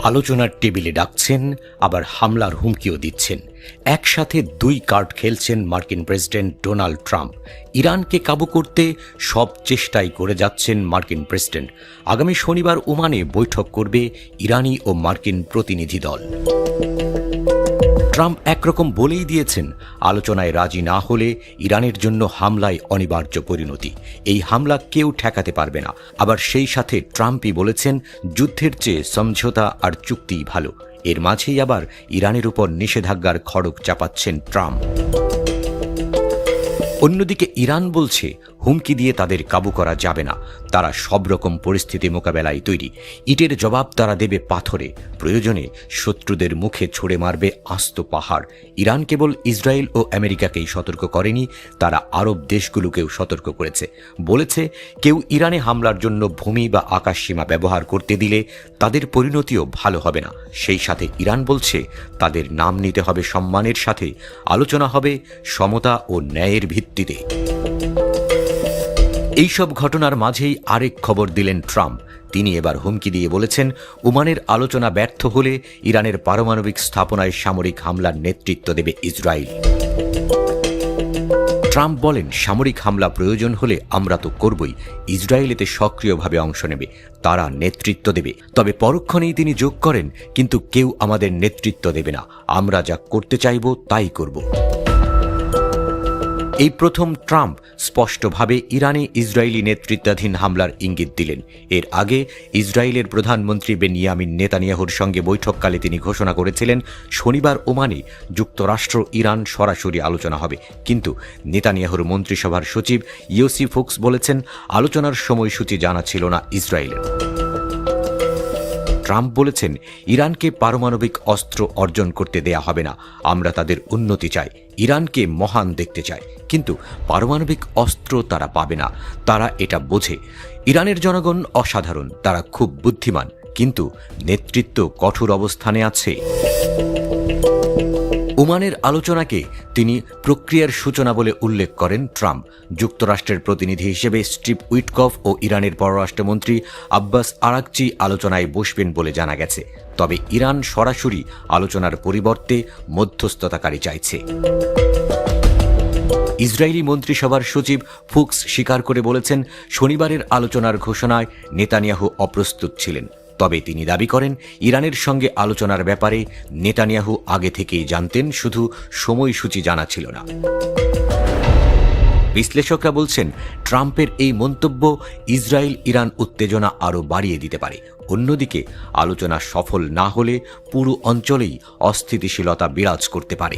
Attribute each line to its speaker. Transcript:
Speaker 1: আলোচনার টেবিলে ডাকছেন, আবার হামলার হুমকিও দিচ্ছেন। একসাথে দুই কার্ড খেলছেন মার্কিন প্রেসিডেন্ট ডোনাল্ড ট্রাম্প। ইরানকে কাবু করতে সব চেষ্টাই করে যাচ্ছেন মার্কিন প্রেসিডেন্ট। আগামী শনিবার ওমানে বৈঠক করবে ইরানি ও মার্কিন প্রতিনিধি দল। ট্রাম্প একরকম বলেই দিয়েছেন, আলোচনায় রাজি না হলে ইরানের জন্য হামলায় অনিবার্য পরিণতি। এই হামলা কেউ ঠেকাতে পারবে না। আবার সেই সাথে ট্রাম্পই বলেছেন, যুদ্ধের চেয়ে সমঝোতা আর চুক্তিই ভালো। এর মাঝেই আবার ইরানের উপর নিষেধাজ্ঞার খড়গ চাপাচ্ছেন ট্রাম্প। অন্যদিকে ইরান বলছে, হুমকি দিয়ে তাদের কাবু করা যাবে না। তারা সব রকম পরিস্থিতি মোকাবেলায় তৈরি। ইটের জবাব তারা দেবে পাথরে। প্রয়োজনে শত্রুদের মুখে ছুড়ে মারবে আস্ত পাহাড়। ইরান কেবল ইসরায়েল ও আমেরিকাকেই সতর্ক করেনি, তারা আরব দেশগুলোকেও সতর্ক করেছে। বলেছে, কেউ ইরানে হামলার জন্য ভূমি বা আকাশসীমা ব্যবহার করতে দিলে তাদের পরিণতিও ভালো হবে না। সেই সাথে ইরান বলছে, তাদের নাম নিতে হবে সম্মানের সাথে। আলোচনা হবে সমতা ও ন্যায়ের ভিত্তিতে। এইসব ঘটনার মাঝেই আরেক খবর দিলেন ট্রাম্প। তিনি এবার হুমকি দিয়ে বলেছেন, ওমানের আলোচনা ব্যর্থ হলে ইরানের পারমাণবিক স্থাপনায় সামরিক হামলার নেতৃত্ব দেবে ইসরায়েল। ট্রাম্প বলেন, সামরিক হামলা প্রয়োজন হলে আমরা তো করবই। ইসরায়েল এতে সক্রিয়ভাবে অংশ নেবে, তারা নেতৃত্ব দেবে। তবে পরক্ষণেই তিনি যোগ করেন, কিন্তু কেউ আমাদের নেতৃত্ব দেবে না। আমরা যা করতে চাইব তাই করব। এই প্রথম ট্রাম্প স্পষ্টভাবে ইরানে ইসরায়েলি নেতৃত্বাধীন হামলার ইঙ্গিত দিলেন। এর আগে ইসরায়েলের প্রধানমন্ত্রী বেনিয়ামিন নেতানিয়াহুর সঙ্গে বৈঠককালে তিনি ঘোষণা করেছিলেন, শনিবার ওমানে যুক্তরাষ্ট্র ইরান সরাসরি আলোচনা হবে। কিন্তু নেতানিয়াহুর মন্ত্রিসভার সচিব ইয়োসি ফুক্স বলেছেন, আলোচনার সময়সূচি জানা ছিল না ইসরায়েলের। ট্রাম্প বলেছেন, ইরানকে পারমাণবিক অস্ত্র অর্জন করতে দেয়া হবে না। আমরা তাদের উন্নতি চাই, ইরানকে মহান দেখতে চাই, কিন্তু পারমাণবিক অস্ত্র তারা পাবে না। তারা এটা বোঝে। ইরানের জনগণ অসাধারণ, তারা খুব বুদ্ধিমান, কিন্তু নেতৃত্ব কঠোর অবস্থানে আছে। ওমানের আলোচনাকে তিনি প্রক্রিয়ার সূচনা বলে উল্লেখ করেন ট্রাম্প। যুক্তরাষ্ট্রের প্রতিনিধি হিসেবে স্টিভ উইটকফ ও ইরানের পররাষ্ট্রমন্ত্রী আব্বাস আরাকচি আলোচনায় বসবেন বলে জানা গেছে। তবে ইরান সরাসরি আলোচনার পরিবর্তে মধ্যস্থতাকারী চাইছে। ইসরায়েলি মন্ত্রিসভার সচিব ফুক্স স্বীকার করে বলেছেন, শনিবারের আলোচনার ঘোষণায় নেতানিয়াহু অপ্রস্তুত ছিলেন। তবে তিনি দাবি করেন, ইরানের সঙ্গে আলোচনার ব্যাপারে নেতানিয়াহু আগে থেকেই জানতেন, শুধু সময়সূচি জানা ছিল না। বিশ্লেষকরা বলছেন, ট্রাম্পের এই মন্তব্য ইসরায়েল ইরান উত্তেজনা আরও বাড়িয়ে দিতে পারে। অন্যদিকে আলোচনা সফল না হলে পুরো অঞ্চলেই অস্থিতিশীলতা বিরাজ করতে পারে।